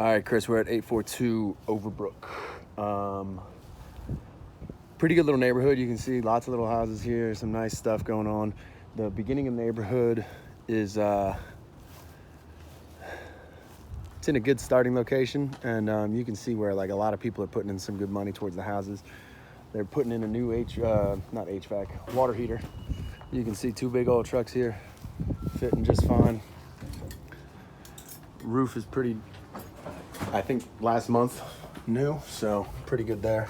All right, Chris, we're at 842 Overbrook. Pretty good little neighborhood. You can see lots of little houses here, some nice stuff going on. The beginning of the neighborhood is it's in a good starting location, and you can see where like a lot of people are putting in some good money towards the houses. They're putting in a new not HVAC, water heater. You can see two big old trucks here fitting just fine. Roof is pretty, I think last month new, so pretty good there.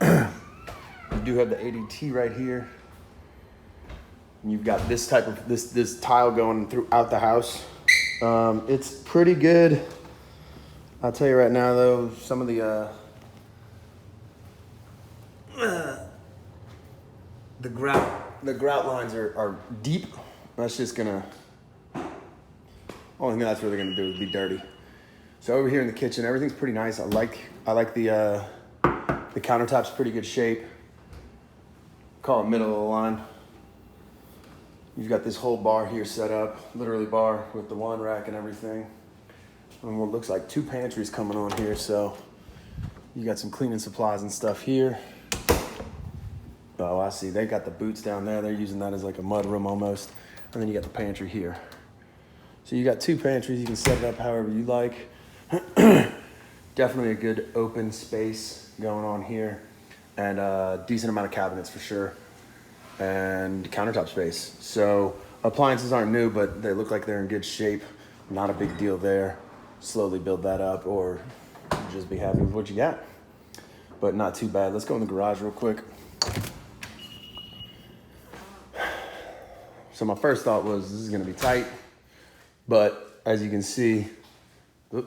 You do have the ADT right here. And you've got this type of this tile going throughout the house. It's pretty good. I'll tell you right now though, some of the grout lines are deep. That's just gonna, only thing that's really gonna do is be dirty. So over here in the kitchen, everything's pretty nice. I like the countertop's pretty good shape. Call it middle of the line. You've got this whole bar here set up, literally bar with the wine rack and everything. And what looks like two pantries coming on here. So you got some cleaning supplies and stuff here. Oh, I see. They got the boots down there. They're using that as like a mud room almost. And then you got the pantry here. So you got two pantries. You can set it up however you like. Definitely a good open space going on here. And a decent amount of cabinets for sure. And countertop space. So appliances aren't new, but they look like they're in good shape. Not a big deal there. Slowly build that up or just be happy with what you got. But not too bad. Let's go in the garage real quick. So my first thought was this is gonna be tight, but as you can see, I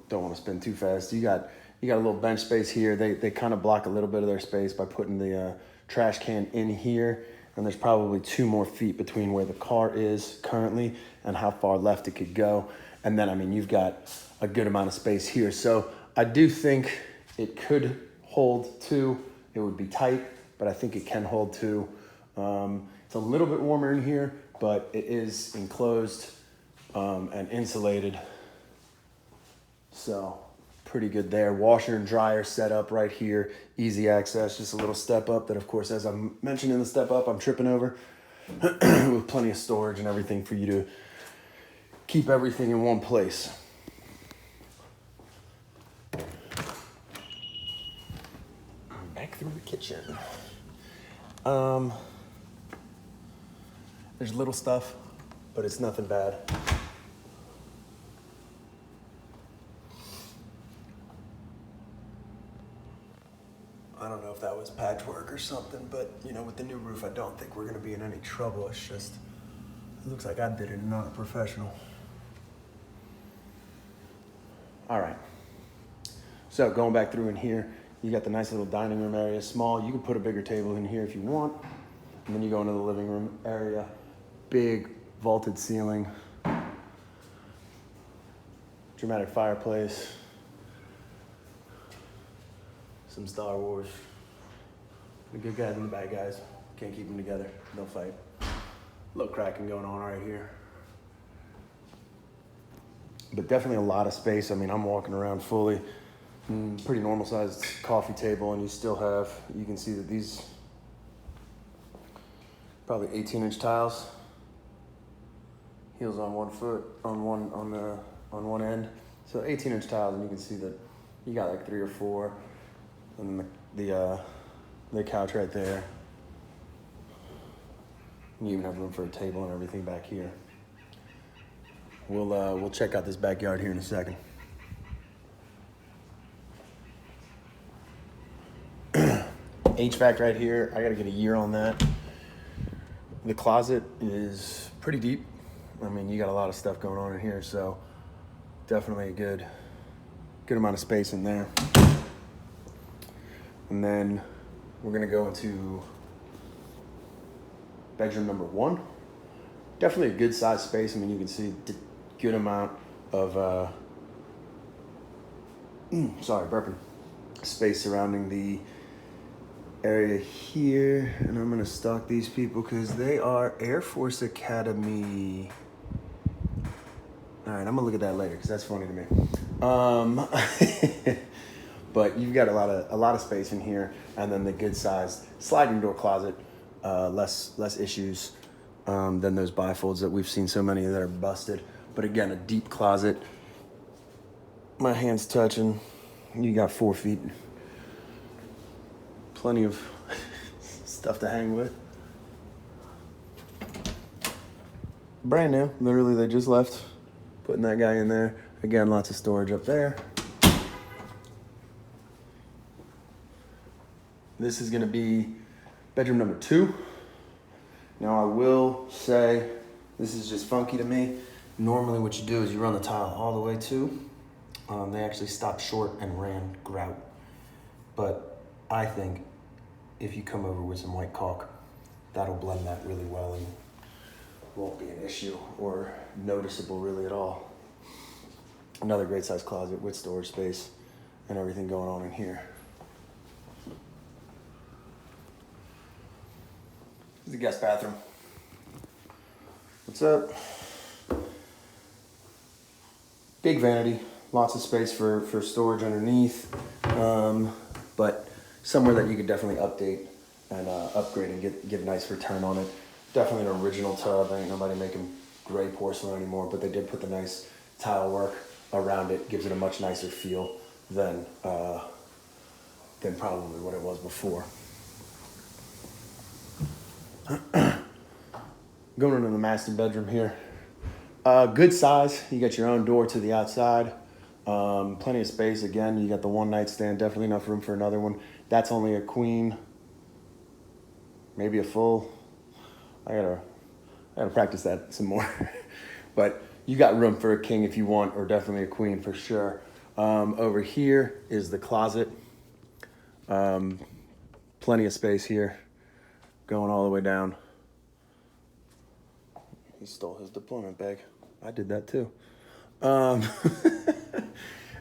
don't want to spin too fast. You got a little bench space here. They kind of block a little bit of their space by putting the trash can in here, and there's probably 2 more feet between where the car is currently and how far left it could go. And then, I mean, you've got a good amount of space here. So I do think it could hold 2. It would be tight, but I think it can hold 2. It's a little bit warmer in here, but it is enclosed and insulated. So pretty good there. Washer and dryer set up right here. Easy access, just a little step up that, of course, as I mentioned in the step up, I'm tripping over with plenty of storage and everything for you to keep everything in one place. Back through the kitchen. There's little stuff, but it's nothing bad. I don't know if that was patchwork or something, but you know, with the new roof, I don't think we're gonna be in any trouble. It's just, it looks like I did it and not a professional. All right. So going back through in here, you got the nice little dining room area, small. You can put a bigger table in here if you want. And then you go into the living room area. Big vaulted ceiling. Dramatic fireplace. Some Star Wars. The good guys and the bad guys. Can't keep them together. They'll fight. A little cracking going on right here. But definitely a lot of space. I mean, I'm walking around fully. Pretty normal sized coffee table, and you still have, you can see that these probably 18-inch tiles. Heels on one foot, on one end. So 18-inch tiles, and you can see that you got like 3 or 4. And then the couch right there. You even have room for a table and everything back here. We'll check out this backyard here in a second. HVAC right here. I gotta get a year on that. The closet is pretty deep. I mean, you got a lot of stuff going on in here, so definitely a good amount of space in there. And then we're gonna go into bedroom number 1. Definitely a good sized space. I mean, you can see a good amount of, burping, space surrounding the area here. And I'm gonna stalk these people because they are Air Force Academy All right, I'm gonna look at that later because that's funny to me. But you've got a lot of space in here, and then the good sized sliding door closet, less issues than those bifolds that we've seen so many that are busted. But again, a deep closet. My hand's touching. You got 4 feet. Plenty of stuff to hang with. Brand new. Literally, they just left. Putting that guy in there. Again, lots of storage up there. This is gonna be bedroom number 2. Now I will say, this is just funky to me. Normally what you do is you run the tile all the way to. They actually stopped short and ran grout. But I think if you come over with some white caulk, that'll blend that really well and won't be an issue or noticeable really at all. Another great size closet with storage space and everything going on in here. This is the guest bathroom. What's up? Big vanity, lots of space for storage underneath, but somewhere that you could definitely update and upgrade and get a nice return on it. Definitely an original tub. Ain't nobody making gray porcelain anymore, but they did put the nice tile work around it. Gives it a much nicer feel than probably what it was before. Going into the master bedroom here. Good size. You got your own door to the outside. Plenty of space. Again, you got the one nightstand. Definitely enough room for another one. That's only a queen. Maybe a full. I gotta practice that some more. But you got room for a king if you want, or definitely a queen for sure. Over here is the closet. Plenty of space here. Going all the way down. He stole his deployment bag. I did that too. And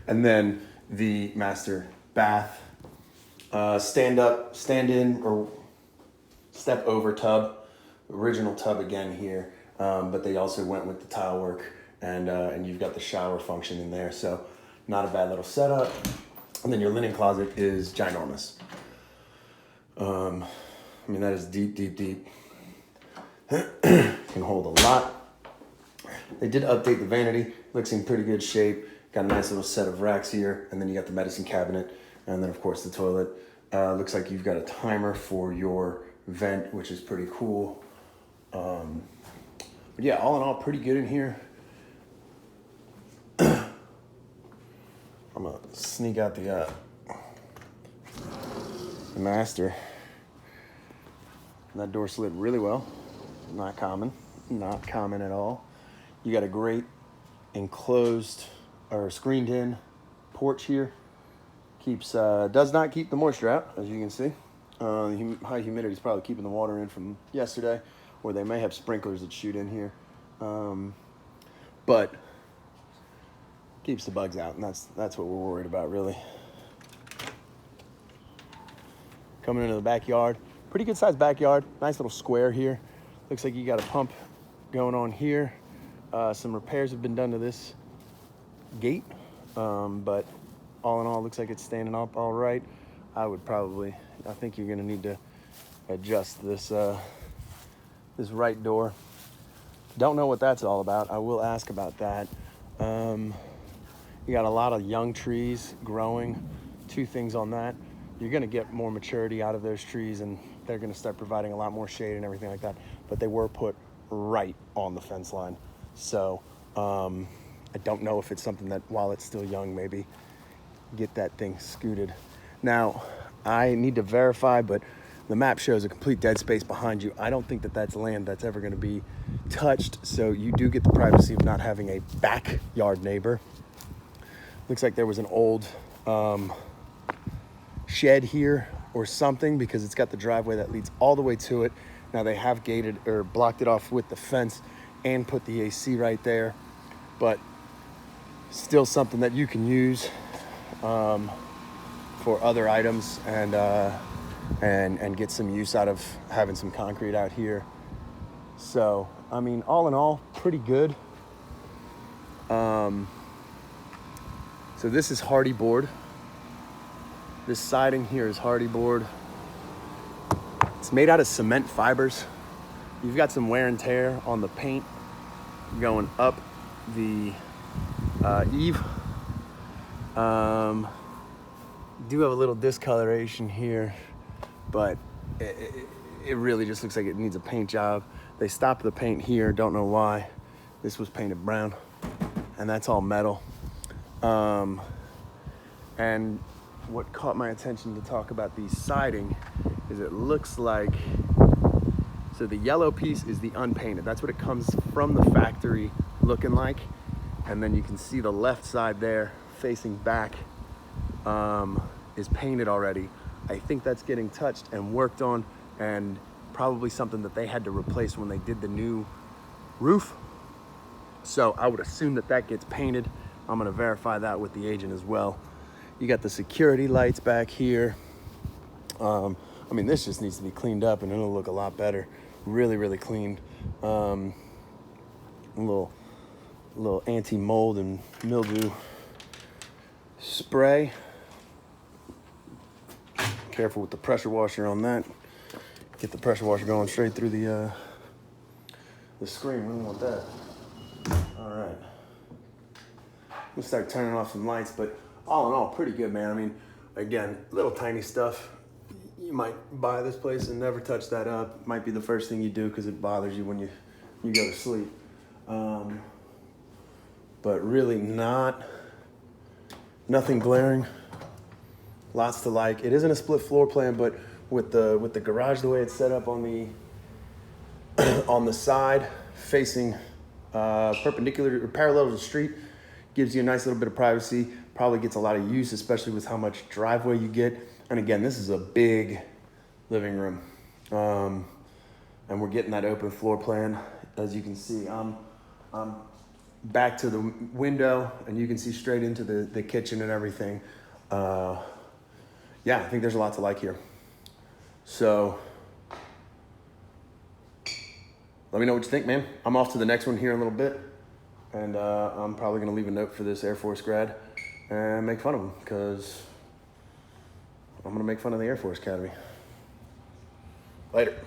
then the master bath. Stand up, stand in, or step over tub. Original tub again here, but they also went with the tile work, and you've got the shower function in there, so not a bad little setup. And then your linen closet is ginormous. I mean, that is deep, deep, deep. Can hold a lot. They did update the vanity. Looks in pretty good shape. Got a nice little set of racks here, and then you got the medicine cabinet, and then of course the toilet. Looks like you've got a timer for your vent, which is pretty cool. But yeah, all in all, pretty good in here. I'm gonna sneak out the master. And that door slid really well. Not common at all. You got a great enclosed or screened in porch here. Does not keep the moisture out, as you can see. High humidity is probably keeping the water in from yesterday, or they may have sprinklers that shoot in here. But keeps the bugs out, and that's what we're worried about, really. Coming into the backyard, pretty good sized backyard. Nice little square here. Looks like you got a pump going on here. Some repairs have been done to this gate, but all in all, looks like it's standing up all right. I think you're gonna need to adjust this right door. Don't know what that's all about. I will ask about that. You got a lot of young trees growing. 2 things on that. You're gonna get more maturity out of those trees, and they're gonna start providing a lot more shade and everything like that. But they were put right on the fence line. So I don't know if it's something that, while it's still young, maybe get that thing scooted. Now, I need to verify, but the map shows a complete dead space behind you. I don't think that that's land that's ever going to be touched, so you do get the privacy of not having a backyard neighbor. Looks like there was an old shed here or something, because it's got the driveway that leads all the way to it. Now they have gated or blocked it off with the fence and put the AC right there, but still something that you can use for other items and get some use out of having some concrete out here. So, I mean, all in all, pretty good. So this is hardy board. This siding here is hardy board. It's made out of cement fibers. You've got some wear and tear on the paint going up the eave. Do have a little discoloration here, but it really just looks like it needs a paint job. They stopped the paint here, don't know why. This was painted brown, and that's all metal. And what caught my attention to talk about the siding is it looks like, so the yellow piece is the unpainted. That's what it comes from the factory looking like. And then you can see the left side there facing back is painted already. I think that's getting touched and worked on, and probably something that they had to replace when they did the new roof. So I would assume that that gets painted. I'm gonna verify that with the agent as well. You got the security lights back here. I mean, this just needs to be cleaned up and it'll look a lot better. Really, really clean. A little anti-mold and mildew spray. Careful with the pressure washer on that. Get the pressure washer going straight through the screen. We don't want that. All right. We'll start turning off some lights, but all in all, pretty good, man. I mean, again, little tiny stuff. You might buy this place and never touch that up. Might be the first thing you do because it bothers you when you go to sleep. But really nothing glaring. Lots to like. It isn't a split floor plan, but with the garage the way it's set up on the on the side facing perpendicular or parallel to the street, gives you a nice little bit of privacy. Probably gets a lot of use, especially with how much driveway you get. And again, this is a big living room. And we're getting that open floor plan. As you can see, I'm back to the window and you can see straight into the kitchen and everything. Yeah, I think there's a lot to like here. So let me know what you think, man. I'm off to the next one here in a little bit. And I'm probably gonna leave a note for this Air Force grad and make fun of him, because I'm gonna make fun of the Air Force Academy. Later.